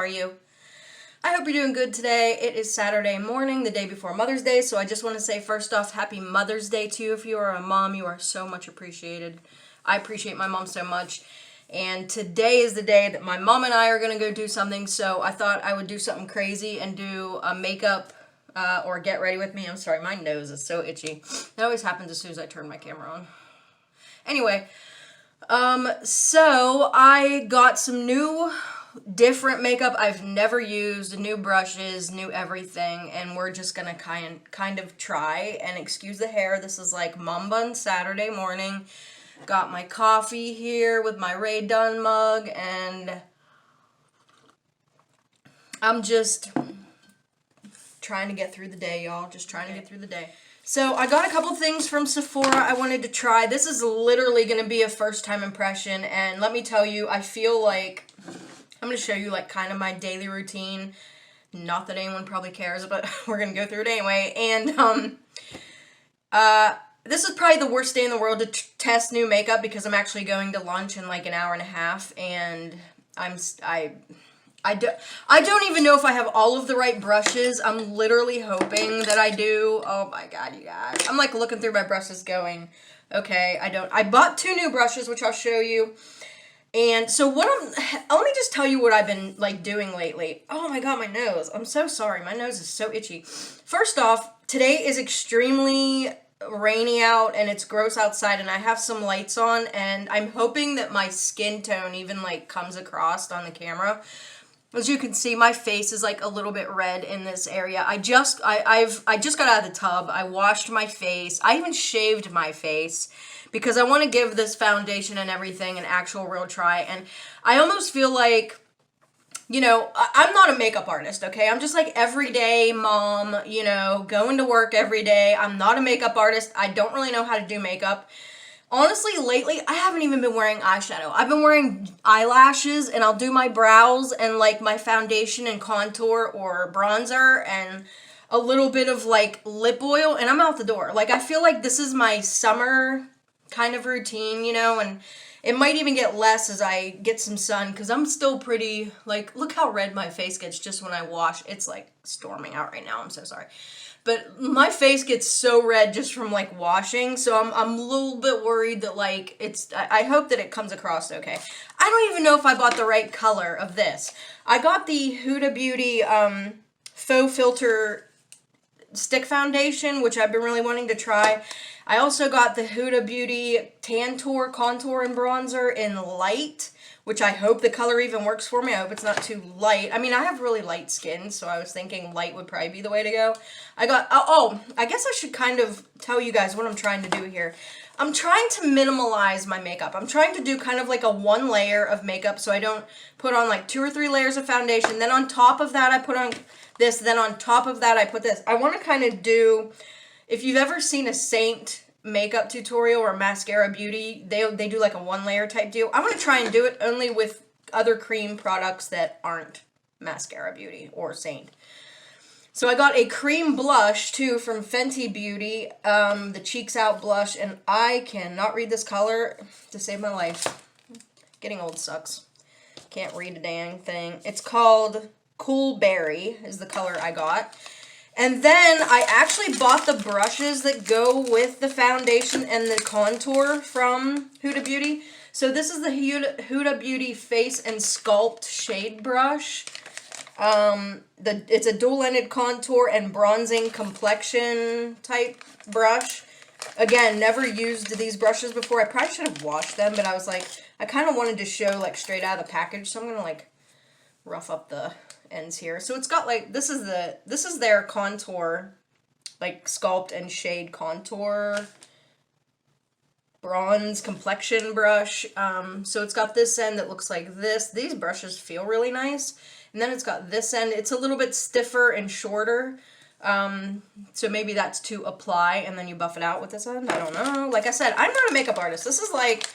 are you? I hope you're doing good today. It is Saturday morning, the day before Mother's Day, so I just want to say first off, Happy Mother's Day to you. If you are a mom, you are so much appreciated. I appreciate my mom so much. And today is the day that my mom and I are going to go do something, so I thought I would do something crazy and do a makeup or get ready with me. I'm sorry, my nose is so itchy. That always happens as soon as I turn my camera on. Anyway, so I got some new different makeup I've never used, new brushes, new everything, and we're just gonna kind of try. And excuse the hair, this is like mom bun Saturday morning. Got my coffee here with my Ray Dunn mug, and I'm just trying to get through the day, y'all. Just trying to get through the day. So I got a couple things from Sephora I wanted to try. This is literally going to be a first time impression, and let me tell you, I feel like I'm going to show you like kind of my daily routine. Not that anyone probably cares, but we're going to go through it anyway. And this is probably the worst day in the world to test new makeup because I'm actually going to lunch in like an hour and a half, and I don't even know if I have all of the right brushes. I'm literally hoping that I do. Oh my god, you guys. I'm like looking through my brushes going, okay, I bought 2 new brushes, which I'll show you. And so let me just tell you what I've been like doing lately. Oh my god, my nose. I'm so sorry. My nose is so itchy. First off, today is extremely rainy out and it's gross outside, and I have some lights on, and I'm hoping that my skin tone even like comes across on the camera. As you can see, my face is like a little bit red in this area. I just got out of the tub. I washed my face. I even shaved my face because I want to give this foundation and everything an actual real try. And I almost feel like, you know, I'm not a makeup artist, okay? I'm just like everyday mom, you know, going to work every day. I'm not a makeup artist. I don't really know how to do makeup. Honestly, lately, I haven't even been wearing eyeshadow. I've been wearing eyelashes, and I'll do my brows and, like, my foundation and contour or bronzer and a little bit of, like, lip oil, and I'm out the door. Like, I feel like this is my summer kind of routine, you know, and it might even get less as I get some sun, because I'm still pretty, like, look how red my face gets just when I wash. It's, like, storming out right now. I'm so sorry. But my face gets so red just from, like, washing, so I'm a little bit worried that, like, I hope that it comes across okay. I don't even know if I bought the right color of this. I got the Huda Beauty Faux Filter Stick Foundation, which I've been really wanting to try. I also got the Huda Beauty Tantour Contour and Bronzer in Light, which I hope the color even works for me. I hope it's not too light. I mean, I have really light skin, so I was thinking light would probably be the way to go. I got, I guess I should kind of tell you guys what I'm trying to do here. I'm trying to minimalize my makeup. I'm trying to do kind of like a 1 layer of makeup so I don't put on like 2 or 3 layers of foundation. Then on top of that, I put on this. Then on top of that, I put this. I want to kind of do, if you've ever seen a Saint makeup tutorial or Mascara Beauty, they do like a 1 layer type deal. I want to try and do it only with other cream products that aren't Mascara Beauty or Saint. So I got a cream blush too from Fenty Beauty, the Cheeks Out blush, and I cannot read this color to save my life. Getting old sucks. Can't read a dang thing. It's called Cool Berry is the color I got. And then I actually bought the brushes that go with the foundation and the contour from Huda Beauty. So this is the Huda Beauty Face and Sculpt Shade Brush. It's a dual-ended contour and bronzing complexion type brush. Again, never used these brushes before. I probably should have washed them, but I was like, I kind of wanted to show like straight out of the package, so I'm gonna like rough up the ends here. So it's got like, this is their contour, like sculpt and shade contour bronze complexion brush. So it's got this end that looks like this. These brushes feel really nice. And then it's got this end. It's a little bit stiffer and shorter. So maybe that's to apply and then you buff it out with this end. I don't know. Like I said, I'm not a makeup artist. This is like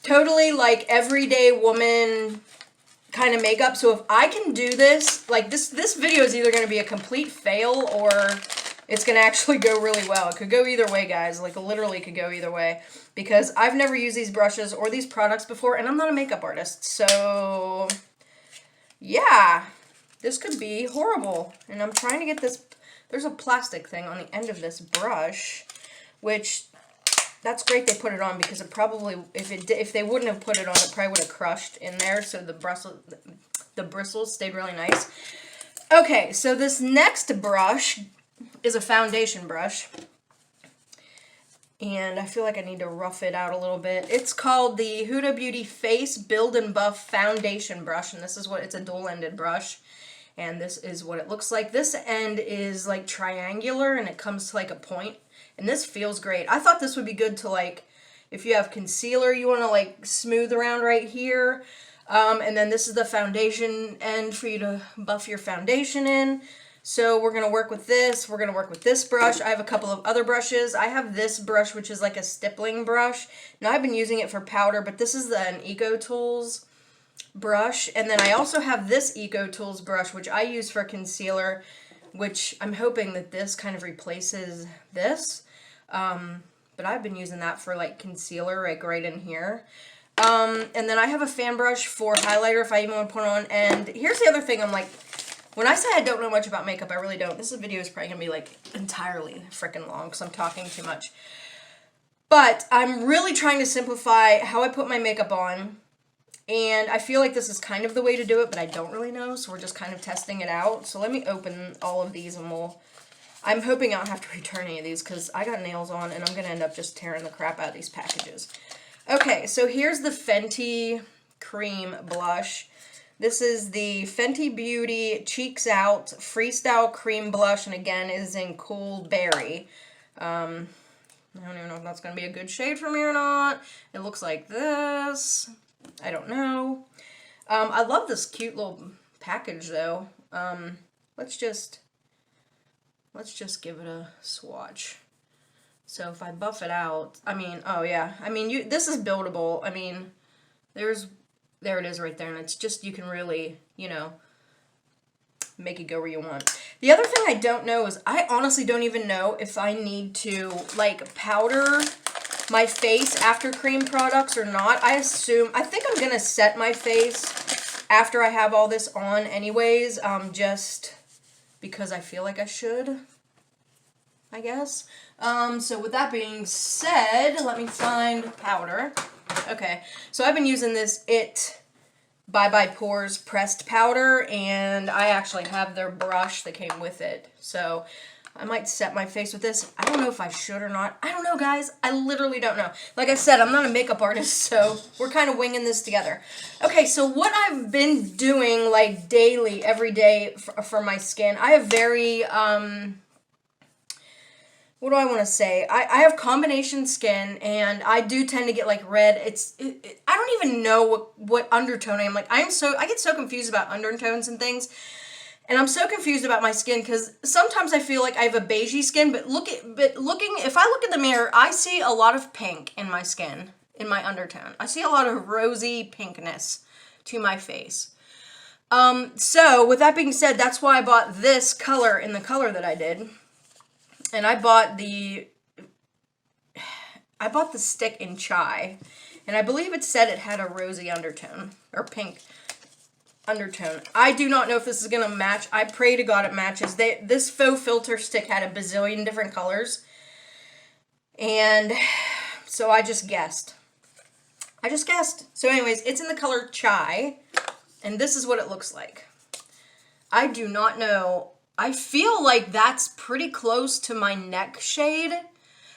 totally like everyday woman kind of makeup. So if I can do this, like this video is either going to be a complete fail or it's going to actually go really well. It could go either way, guys. Like literally could go either way because I've never used these brushes or these products before and I'm not a makeup artist. So yeah, this could be horrible. And I'm trying to get this, there's a plastic thing on the end of this brush, which, that's great they put it on, because it probably, if they wouldn't have put it on, it probably would have crushed in there, so the bristles stayed really nice. Okay, so this next brush is a foundation brush. And I feel like I need to rough it out a little bit. It's called the Huda Beauty Face Build and Buff Foundation Brush. And this is what, it's a dual-ended brush. And this is what it looks like. This end is like triangular and it comes to like a point. And this feels great. I thought this would be good to like, if you have concealer you want to like smooth around right here. And then this is the foundation end for you to buff your foundation in. So we're going to work with this. We're going to work with this brush. I have a couple of other brushes. I have this brush, which is like a stippling brush. Now I've been using it for powder, but this is an Eco Tools brush. And then I also have this Eco Tools brush, which I use for concealer, which I'm hoping that this kind of replaces this. But I've been using that for like concealer, like right in here. And then I have a fan brush for highlighter if I even want to put on. And here's the other thing, I'm like, when I say I don't know much about makeup, I really don't. This video is probably going to be like entirely freaking long because I'm talking too much. But I'm really trying to simplify how I put my makeup on. And I feel like this is kind of the way to do it, but I don't really know. So we're just kind of testing it out. So let me open all of these and I'm hoping I don't have to return any of these because I got nails on and I'm going to end up just tearing the crap out of these packages. Okay, so here's the Fenty Cream Blush. This is the Fenty Beauty Cheeks Out Freestyle Cream Blush, and again, it is in Cool Berry. I don't even know if that's going to be a good shade for me or not. It looks like this. I don't know. I love this cute little package, though. Let's just give it a swatch. So if I buff it out, I mean, oh yeah, I mean, this is buildable. I mean, there it is right there, and it's just, you can really, you know, make it go where you want. The other thing I don't know is, I honestly don't even know if I need to, like, powder my face after cream products or not. I think I'm gonna set my face after I have all this on anyways, just because I feel like I should, I guess. So with that being said, let me find powder. Okay, so I've been using this Bye Bye Pores pressed powder, and I actually have their brush that came with it. So I might set my face with this. I don't know if I should or not. I don't know, guys. I literally don't know. Like I said, I'm not a makeup artist, so we're kind of winging this together. Okay, so what I've been doing, like, daily, every day for my skin, I have very, what do I want to say? I have combination skin, and I do tend to get like red. I don't even know what undertone I am. Like, I get so confused about undertones and things, and I'm so confused about my skin because sometimes I feel like I have a beigey skin, but if I look in the mirror, I see a lot of pink in my skin, in my undertone. I see a lot of rosy pinkness to my face. So with that being said, that's why I bought this color in the color that I did. And I bought the stick in Chai, and I believe it said it had a rosy undertone, or pink undertone. I do not know if this is going to match. I pray to God it matches. This faux filter stick had a bazillion different colors, and so I just guessed. So anyways, it's in the color Chai, and this is what it looks like. I do not know. I feel like that's pretty close to my neck shade,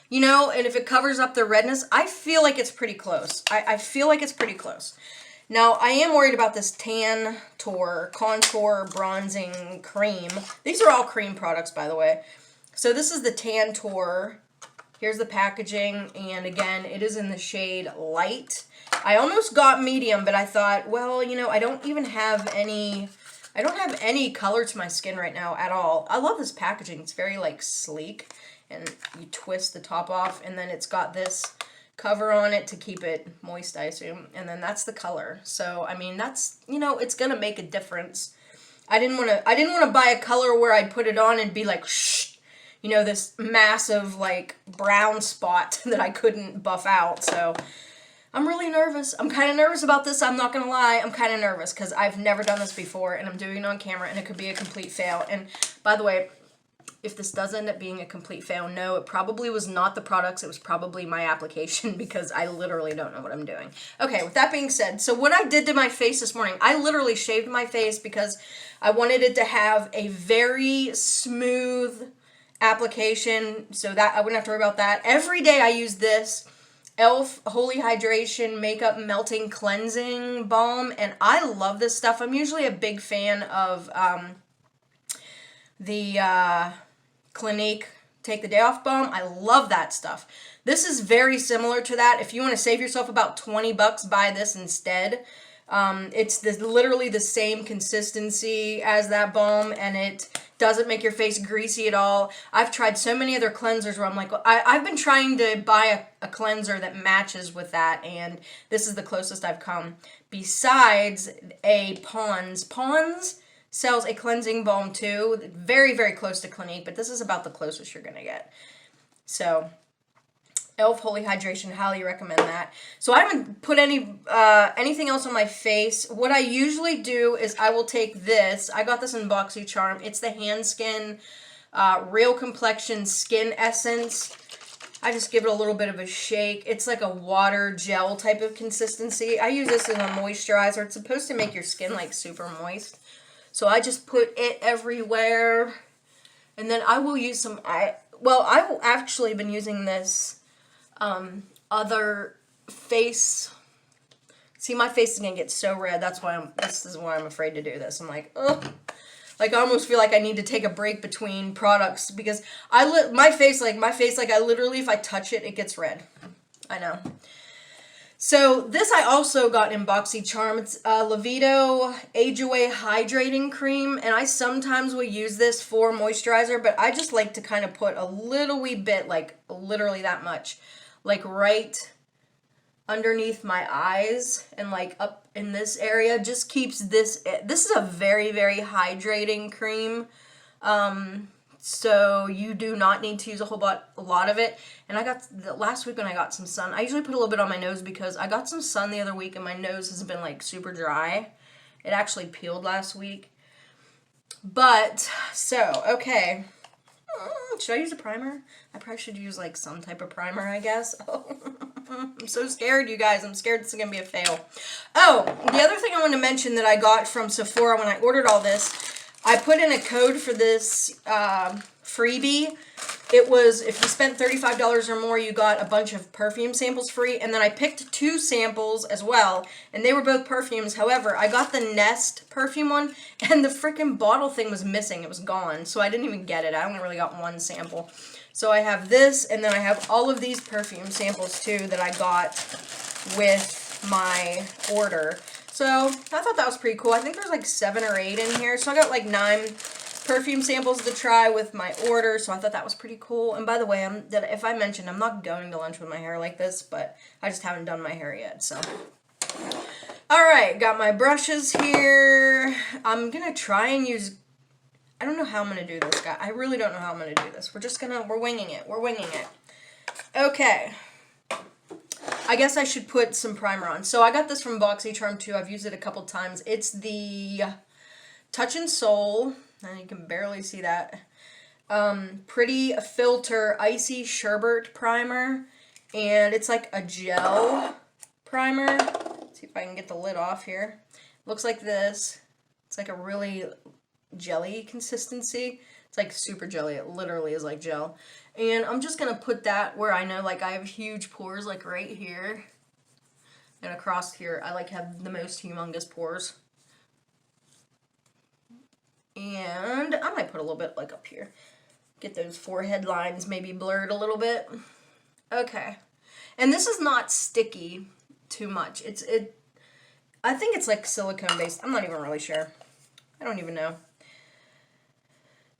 you know, and if it covers up the redness, I feel like it's pretty close. I feel like it's pretty close. Now, I am worried about this Tantour Contour Bronzing Cream. These are all cream products, by the way. So this is the Tantour. Here's the packaging, and again, it is in the shade Light. I almost got medium, but I thought, well, you know, I don't have any color to my skin right now at all. I love this packaging. It's very, like, sleek, and you twist the top off, and then it's got this cover on it to keep it moist, I assume, and then that's the color. So, I mean, that's, you know, it's gonna make a difference. I didn't want to buy a color where I'd put it on and be like, shh, you know, this massive, like, brown spot that I couldn't buff out. So I'm really nervous. I'm kind of nervous about this. I'm not going to lie. I'm kind of nervous because I've never done this before and I'm doing it on camera and it could be a complete fail. And by the way, if this does end up being a complete fail, no, it probably was not the products. It was probably my application because I literally don't know what I'm doing. Okay, with that being said, so what I did to my face this morning, I literally shaved my face because I wanted it to have a very smooth application so that I wouldn't have to worry about that. Every day I use this e.l.f. Holy Hydration Makeup Melting Cleansing Balm, and I love this stuff. I'm usually a big fan of the Clinique Take the Day Off Balm. I love that stuff. This is very similar to that. If you want to save yourself about 20 bucks, buy this instead. It's literally the same consistency as that balm, and it doesn't make your face greasy at all. I've tried so many other cleansers where I'm like, I've been trying to buy a cleanser that matches with that, and this is the closest I've come. Besides a Pond's. Pond's sells a cleansing balm too, very, very close to Clinique, but this is about the closest you're going to get. So, e.l.f. Holy Hydration, highly recommend that. So I haven't put anything else on my face. What I usually do is I will take this. I got this in BoxyCharm. It's the Hand Skin Real Complexion Skin Essence. I just give it a little bit of a shake. It's like a water gel type of consistency. I use this as a moisturizer. It's supposed to make your skin like super moist. So I just put it everywhere. And then I will use some, I've actually been using this other face. See, my face is going to get so red. That's why this is why I'm afraid to do this. I'm like, ugh. Like, I almost feel like I need to take a break between products because my face, I literally, if I touch it, it gets red. I know. So this I also got in BoxyCharm. It's Levito Age Away Hydrating Cream, and I sometimes will use this for moisturizer, but I just like to kind of put a little wee bit, like literally that much, like right underneath my eyes and like up in this area. Just keeps this is a very, very hydrating cream. So you do not need to use a lot of it. And I got, last week when I got some sun, I usually put a little bit on my nose because I got some sun the other week and my nose has been like super dry. It actually peeled last week. But, so, okay. Should I use a primer? I probably should use like some type of primer, I guess. I'm so scared, you guys. I'm scared it's going to be a fail. Oh, the other thing I want to mention that I got from Sephora when I ordered all this, I put in a code for this freebie. It was, if you spent $35 or more, you got a bunch of perfume samples free. And then I picked 2 samples as well, and they were both perfumes. However, I got the Nest perfume one, and the freaking bottle thing was missing. It was gone, so I didn't even get it. I only really got 1 sample. So I have this, and then I have all of these perfume samples, too, that I got with my order. So I thought that was pretty cool. I think there's like 7 or 8 in here. So I got like 9 perfume samples to try with my order. So I thought that was pretty cool. And by the way, if I mentioned, I'm not going to lunch with my hair like this, but I just haven't done my hair yet. So, all right, got my brushes here. I'm going to try and use, I don't know how I'm going to do this, guys. I really don't know how I'm going to do this. We're winging it. We're winging it. Okay. I guess I should put some primer on. So I got this from BoxyCharm too. I've used it a couple times. It's the Touch and Soul, and you can barely see that, Pretty Filter Icy Sherbet Primer, and it's like a gel primer. Let's see if I can get the lid off here. Looks like this. It's like a really jelly consistency. It's like super jelly. It literally is like gel. And I'm just going to put that where I know like I have huge pores, like right here. And across here, I like have the most humongous pores. And I might put a little bit like up here. Get those forehead lines maybe blurred a little bit. Okay. And this is not sticky too much. I think it's like silicone based. I'm not even really sure. I don't even know.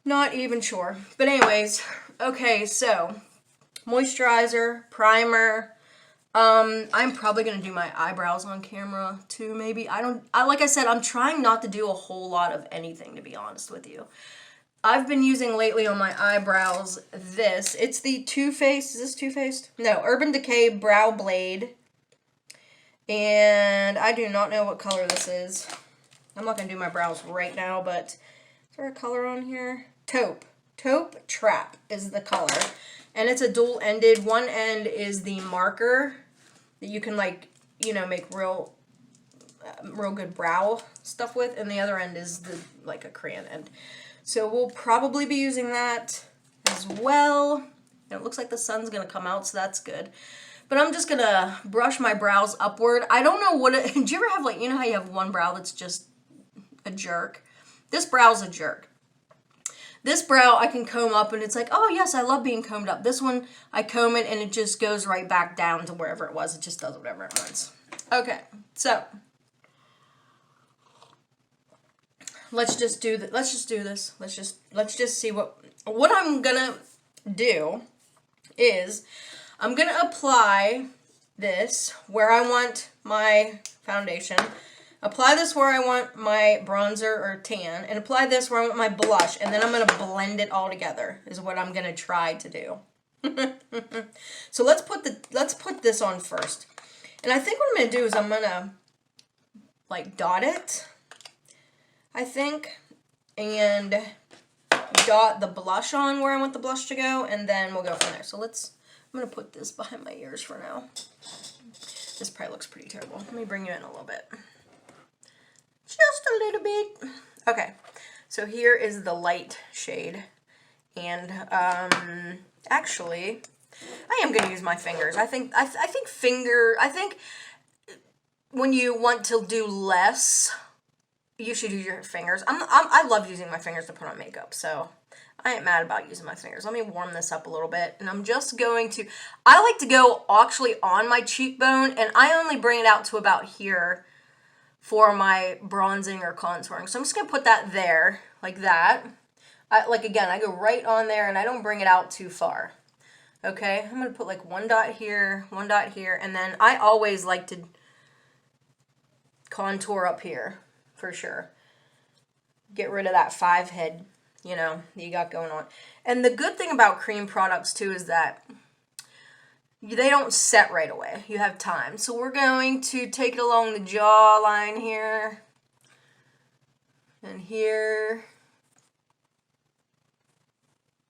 Not even sure. But anyways, okay, so moisturizer, primer. I'm probably going to do my eyebrows on camera too, maybe. Like I said, I'm trying not to do a whole lot of anything, to be honest with you. I've been using lately on my eyebrows this. It's the Too Faced, is this Too Faced? No, Urban Decay Brow Blade. And I do not know what color this is. I'm not going to do my brows right now, but is there a color on here? Taupe. Taupe Trap is the color. And it's a dual-ended. One end is the marker that you can, like, you know, make real good brow stuff with. And the other end is the like a crayon end. So we'll probably be using that as well. And it looks like the sun's going to come out, so that's good. But I'm just going to brush my brows upward. I don't know what it... Do you ever have, like, you know how you have one brow that's just a jerk? This brow's a jerk. This brow I can comb up and it's like, oh yes, I love being combed up. This one, I comb it and it just goes right back down to wherever it was. It just does whatever it wants. Okay, so let's just do this. Let's just see what I'm gonna do is I'm gonna apply this where I want my foundation. Apply this where I want my bronzer or tan, and apply this where I want my blush, and then I'm going to blend it all together, is what I'm going to try to do. So let's put this on first. And I think what I'm going to do is I'm going to, like, dot it, I think, and dot the blush on where I want the blush to go, and then we'll go from there. So I'm going to put this behind my ears for now. This probably looks pretty terrible. Let me bring you in a little bit. Just a little bit. Okay, so here is the light shade, and actually, I am going to use my fingers. I think when you want to do less, you should use your fingers. I love using my fingers to put on makeup, so I ain't mad about using my fingers. Let me warm this up a little bit, and I'm just going to. I like to go actually on my cheekbone, and I only bring it out to about here for my bronzing or contouring. So I'm just going to put that there, like that. Again, I go right on there, and I don't bring it out too far. Okay, I'm going to put like one dot here, and then I always like to contour up here, for sure. Get rid of that 5 head, you know, that you got going on. And the good thing about cream products, too, is that they don't set right away. You have time. So we're going to take it along the jawline here. And here.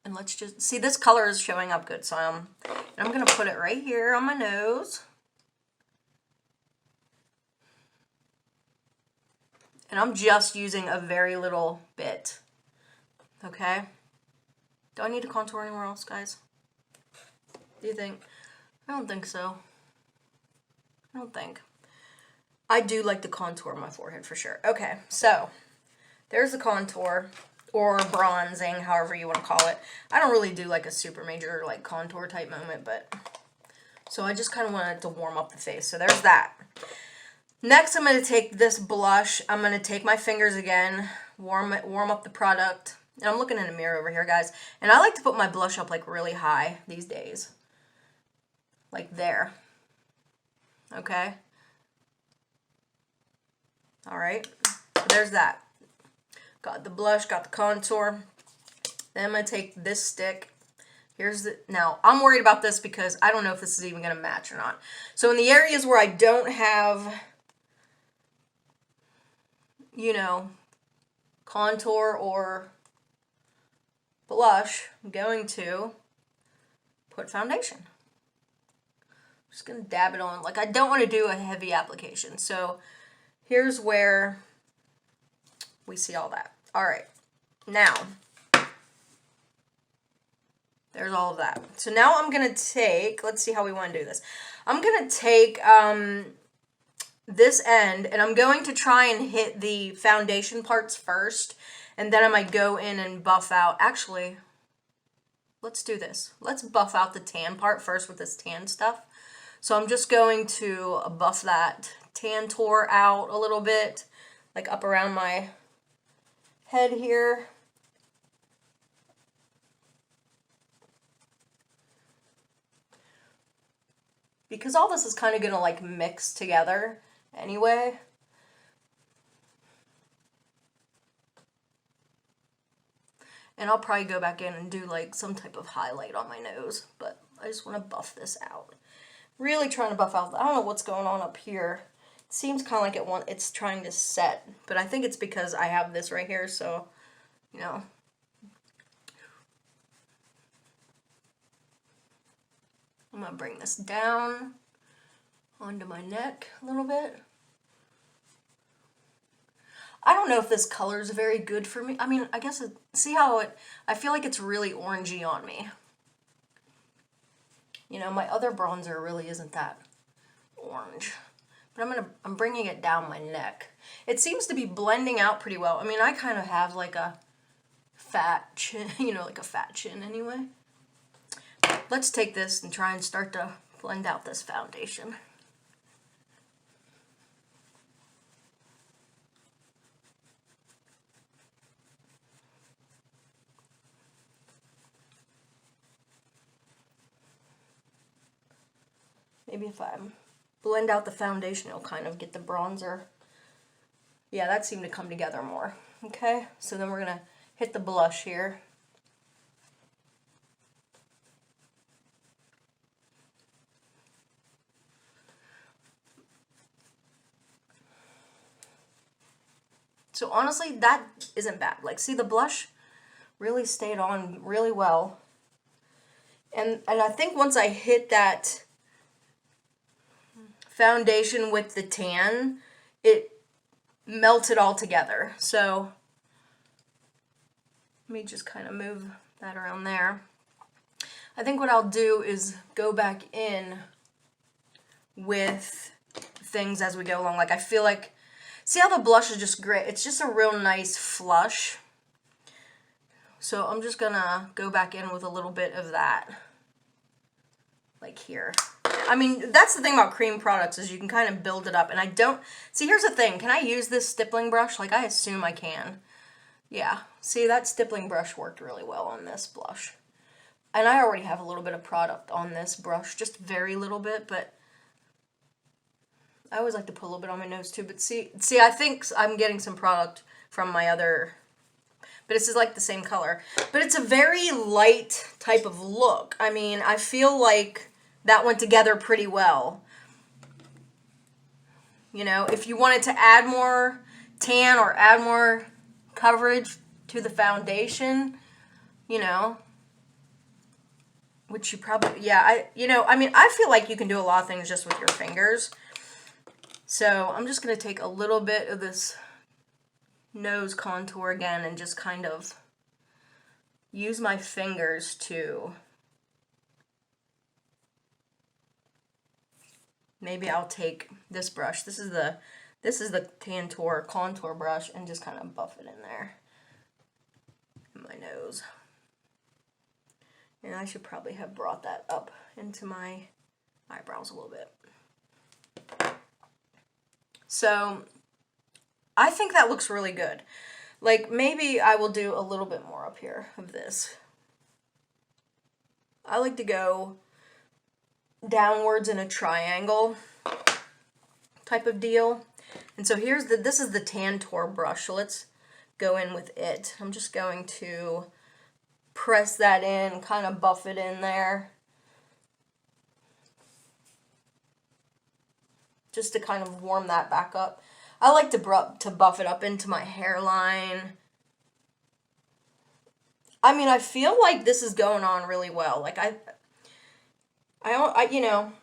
And let's just, see, this color is showing up good. So I'm going to put it right here on my nose. And I'm just using a very little bit. Okay? Do I need to contour anywhere else, guys? Do you think? I don't think so. I don't think. I do like the contour on my forehead for sure. Okay, so there's the contour or bronzing, however you want to call it. I don't really do like a super major like contour type moment, but so I just kind of wanted to warm up the face. So there's that. Next, I'm going to take this blush. I'm going to take my fingers again, warm up the product. And I'm looking in a mirror over here, guys. And I like to put my blush up like really high these days. Like there. Okay. Alright. So there's that. Got the blush, got the contour. Then I'm going to take this stick. Now, I'm worried about this because I don't know if this is even going to match or not. So in the areas where I don't have, you know, contour or blush, I'm going to put foundation. Just going to dab it on. Like, I don't want to do a heavy application. So here's where we see all that. All right. Now, there's all of that. So now I'm going to take, let's see how we want to do this. I'm going to take this end, and I'm going to try and hit the foundation parts first, and then I might go in and buff out. Actually, let's do this. Let's buff out the tan part first with this tan stuff. So I'm just going to buff that Tantour out a little bit, like up around my head here. Because all this is kind of going to like mix together anyway. And I'll probably go back in and do like some type of highlight on my nose, but I just want to buff this out. Really trying to buff out. I don't know what's going on up here. It seems kind of like it's trying to set, but I think it's because I have this right here, so, you know. I'm going to bring this down onto my neck a little bit. I don't know if this color is very good for me. I mean, I guess see how I feel like it's really orangey on me. You know, my other bronzer really isn't that orange. But I'm bringing it down my neck. It seems to be blending out pretty well. I mean, I kind of have like a fat chin, you know, like a fat chin anyway. Let's take this and try and start to blend out this foundation. Maybe if I blend out the foundation, it'll kind of get the bronzer. Yeah, that seemed to come together more. Okay, so then we're gonna hit the blush here. So honestly, that isn't bad. Like, see, the blush really stayed on really well. And I think once I hit that foundation with the tan, it melted all together. So let me just kind of move that around there. I think what I'll do is go back in with things as we go along. Like, I feel like, see how the blush is just great? It's just a real nice flush. So I'm just gonna go back in with a little bit of that, like here. I mean, that's the thing about cream products, is you can kind of build it up. And I don't, see, here's the thing. Can I use this stippling brush? Like, I assume I can. Yeah, see, that stippling brush worked really well on this blush. And I already have a little bit of product on this brush, just very little bit, but I always like to put a little bit on my nose too. But see, I think I'm getting some product from my other, but this is like the same color. But it's a very light type of look. I mean, I feel like that went together pretty well. You know, if you wanted to add more tan or add more coverage to the foundation, you know, which you probably, yeah, I mean, I feel like you can do a lot of things just with your fingers. So I'm just going to take a little bit of this nose contour again and just kind of use my fingers to, maybe I'll take this brush. This is the Tantour contour brush, and just kind of buff it in there in my nose. And I should probably have brought that up into my eyebrows a little bit. So I think that looks really good. Like, maybe I will do a little bit more up here of this. I like to go downwards in a triangle type of deal. And so here's this is the Tantour brush. So let's go in with it. I'm just going to press that in, kind of buff it in there. Just to kind of warm that back up. I like to buff it up into my hairline. I mean, I feel like this is going on really well. Like, you know,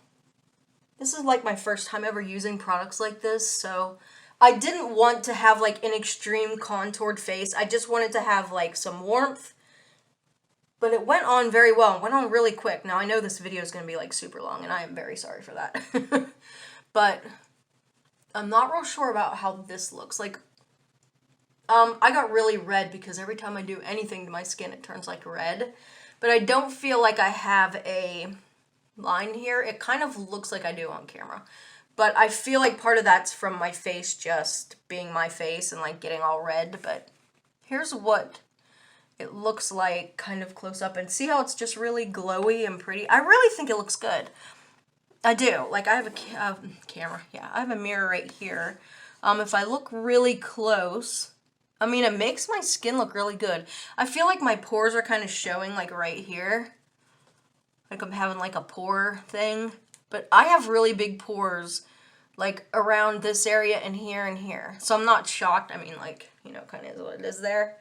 this is like my first time ever using products like this, so I didn't want to have like an extreme contoured face. I just wanted to have like some warmth. But it went on very well. It went on really quick. Now, I know this video is going to be like super long, and I am very sorry for that. But I'm not real sure about how this looks. Like, I got really red because every time I do anything to my skin, it turns like red. But I don't feel like I have a line here. It kind of looks like I do on camera. But I feel like part of that's from my face just being my face and like getting all red. But here's what it looks like kind of close up. And see how it's just really glowy and pretty? I really think it looks good. I do. Like, I have a camera. Yeah, I have a mirror right here. If I look really close, I mean, it makes my skin look really good. I feel like my pores are kind of showing, like, right here. Like, I'm having, like, a pore thing. But I have really big pores, like, around this area and here and here. So I'm not shocked. I mean, like, you know, kind of is what it is there.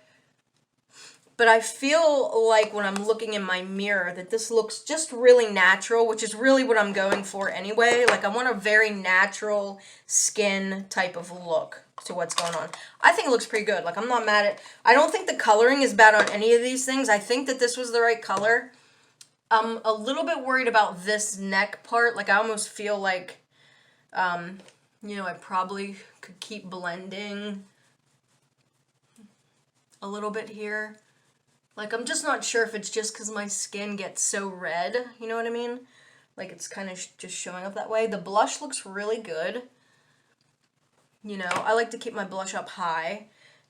But I feel like when I'm looking in my mirror that this looks just really natural, which is really what I'm going for anyway. Like, I want a very natural skin type of look to what's going on. I think it looks pretty good. Like, I'm not mad at... I don't think the coloring is bad on any of these things. I think that this was the right color. I'm a little bit worried about this neck part. Like, I almost feel like, you know, I probably could keep blending a little bit here. Like, I'm just not sure if it's just because my skin gets so red, you know what I mean? Like, it's kind of just showing up that way. The blush looks really good. You know, I like to keep my blush up high.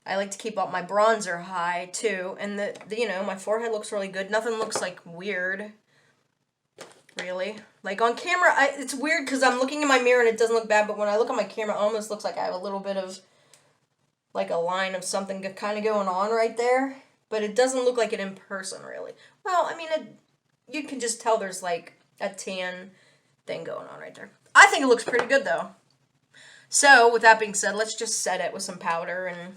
I like to keep up my bronzer high, too. And, you know, my forehead looks really good. Nothing looks, like, weird, really. Like, on camera, it's weird because I'm looking in my mirror and it doesn't look bad, but when I look at my camera, it almost looks like I have a little bit of, like, a line of something kind of going on right there. But it doesn't look like it in person, really. Well, I mean, you can just tell there's, like, a tan thing going on right there. I think it looks pretty good, though. So, with that being said, let's just set it with some powder, and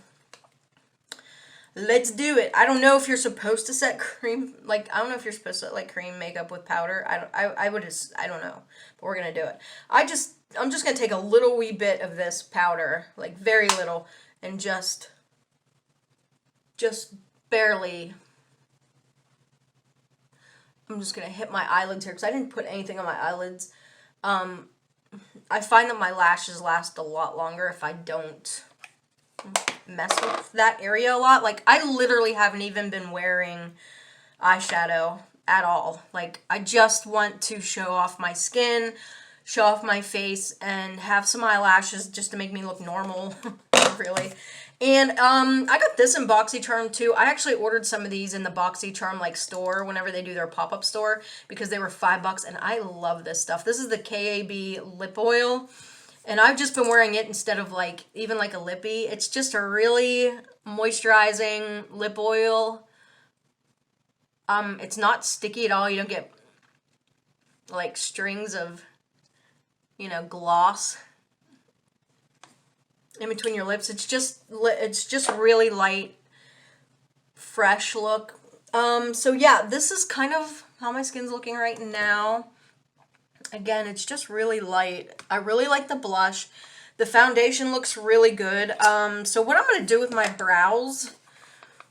let's do it. I don't know if you're supposed to set cream, like, I don't know if you're supposed to set, like, cream makeup with powder. I don't know. But we're going to do it. I'm just going to take a little wee bit of this powder, like, very little, and just barely. I'm just going to hit my eyelids here because I didn't put anything on my eyelids. I find that my lashes last a lot longer if I don't mess with that area a lot. Like, I literally haven't even been wearing eyeshadow at all. Like, I just want to show off my skin, show off my face, and have some eyelashes just to make me look normal, really. And I got this in BoxyCharm too. I actually ordered some of these in the BoxyCharm like store whenever they do their pop-up store because they were $5 and I love this stuff. This is the KAB lip oil and I've just been wearing it instead of like even like a lippy. It's just a really moisturizing lip oil. It's not sticky at all. You don't get like strings of, you know, gloss in between your lips. It's just really light, fresh look. So yeah, this is kind of how my skin's looking right now. Again, it's just really light. I really like the blush. The foundation looks really good. So what I'm going to do with my brows,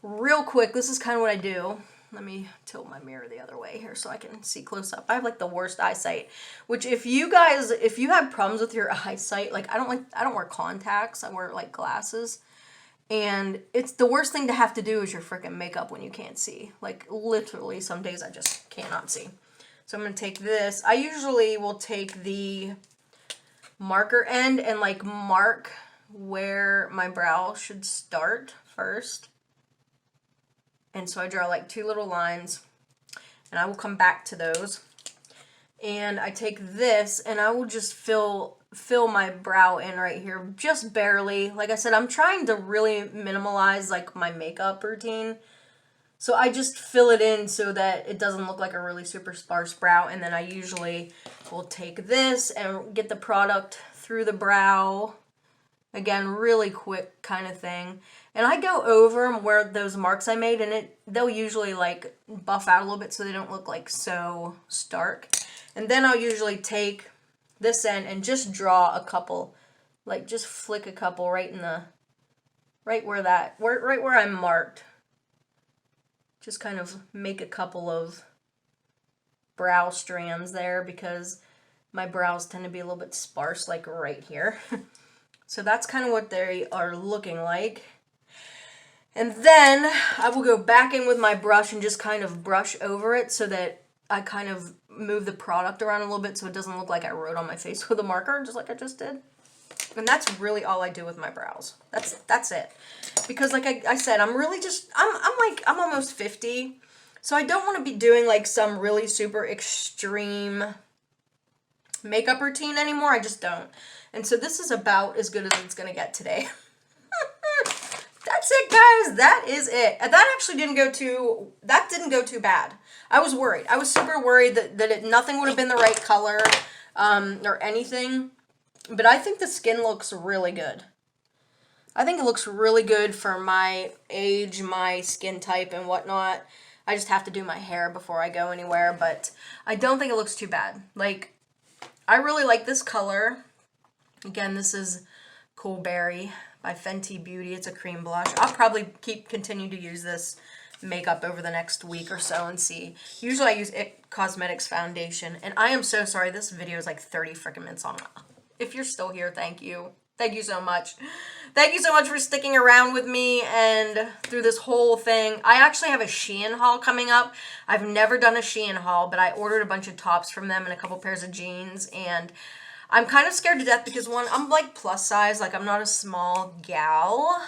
real quick, this is kind of what I do. Let me tilt my mirror the other way here so I can see close up. I have like the worst eyesight, which if you have problems with your eyesight, like I don't wear contacts, I wear like glasses. And it's the worst thing to have to do is your freaking makeup when you can't see. Like literally some days I just cannot see. So I'm going to take this. I usually will take the marker end and like mark where my brow should start first. And so I draw like 2 little lines and I will come back to those. And I take this and I will just fill my brow in right here, just barely. Like I said, I'm trying to really minimalize like my makeup routine. So I just fill it in so that it doesn't look like a really super sparse brow. And then I usually will take this and get the product through the brow. Again, really quick kind of thing. And I go over where those marks I made, and they'll usually like buff out a little bit so they don't look like so stark. And then I'll usually take this end and just draw a couple, like just flick a couple right where I'm marked. Just kind of make a couple of brow strands there because my brows tend to be a little bit sparse, like right here. So that's kind of what they are looking like. And then I will go back in with my brush and just kind of brush over it so that I kind of move the product around a little bit so it doesn't look like I wrote on my face with a marker, just like I just did. And that's really all I do with my brows. That's it. Because like I said, I'm really just, I'm almost 50. So I don't want to be doing like some really super extreme makeup routine anymore. I just don't. And so this is about as good as it's going to get today. That's it, guys. That is it. That actually didn't go too bad. I was worried. I was super worried that nothing would have been the right color. or anything. But I think the skin looks really good. I think it looks really good for my age, my skin type, and whatnot. I just have to do my hair before I go anywhere, but I don't think it looks too bad. Like, I really like this color. Again, this is Cool Berry by Fenty Beauty. It's a cream blush. I'll probably continue to use this makeup over the next week or so and see. Usually I use IT Cosmetics foundation, and I am so sorry. This video is like 30 freaking minutes long. If you're still here, thank you. Thank you so much. Thank you so much for sticking around with me and through this whole thing. I actually have a Shein haul coming up. I've never done a Shein haul, but I ordered a bunch of tops from them and a couple pairs of jeans, and I'm kind of scared to death because, one, I'm like plus size, like I'm not a small gal.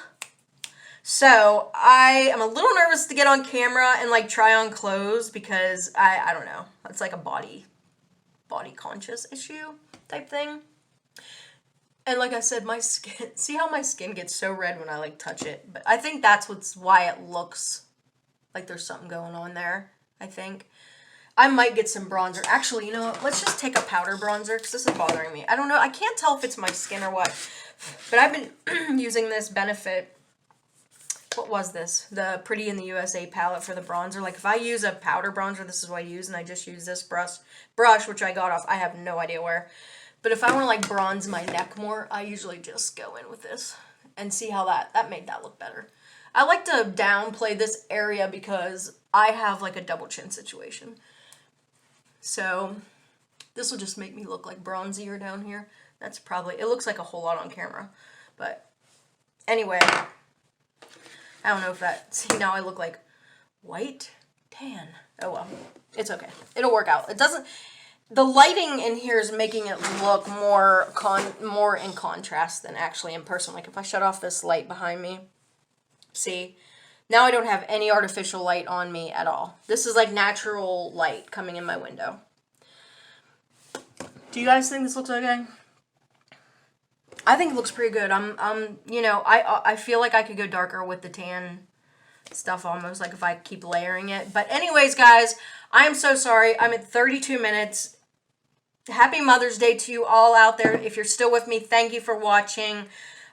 So I am a little nervous to get on camera and like try on clothes because I don't know. It's like a body conscious issue type thing. And like I said, my skin, see how my skin gets so red when I like touch it? But I think that's why it looks like there's something going on there, I think. I might get some bronzer. Actually, you know what? Let's just take a powder bronzer because this is bothering me. I don't know. I can't tell if it's my skin or what. But I've been using this Benefit. What was this? The Pretty in the USA palette for the bronzer. Like if I use a powder bronzer, this is what I use. And I just use this brush, which I got off. I have no idea where. But if I want to like bronze my neck more, I usually just go in with this. And see how that made that look better. I like to downplay this area because I have like a double chin situation. So this will just make me look like bronzier down here. That's probably, it looks like a whole lot on camera. But anyway, I don't know if that, see now I look like white, tan. Oh well, it's okay. It'll work out. It doesn't, the lighting in here is making it look more in contrast than actually in person. Like if I shut off this light behind me, see? Now I don't have any artificial light on me at all. This is like natural light coming in my window. Do you guys think this looks okay? I think it looks pretty good. You know, I feel like I could go darker with the tan stuff almost, like if I keep layering it. But anyways, guys, I am so sorry. I'm at 32 minutes. Happy Mother's Day to you all out there. If you're still with me, thank you for watching.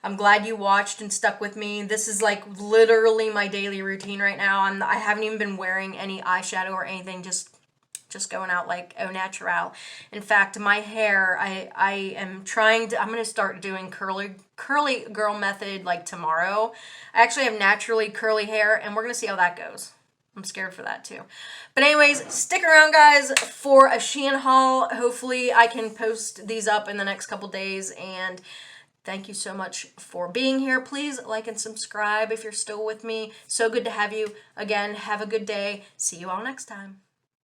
I'm glad you watched and stuck with me. This is like literally my daily routine right now. I haven't even been wearing any eyeshadow or anything, just going out like au naturel. In fact, my hair, I am trying to, I'm going to start doing curly girl method like tomorrow. I actually have naturally curly hair and we're going to see how that goes. I'm scared for that too. But anyways, stick around guys for a Shein haul. Hopefully I can post these up in the next couple days, and thank you so much for being here. Please like and subscribe if you're still with me. So good to have you. Again, have a good day. See you all next time.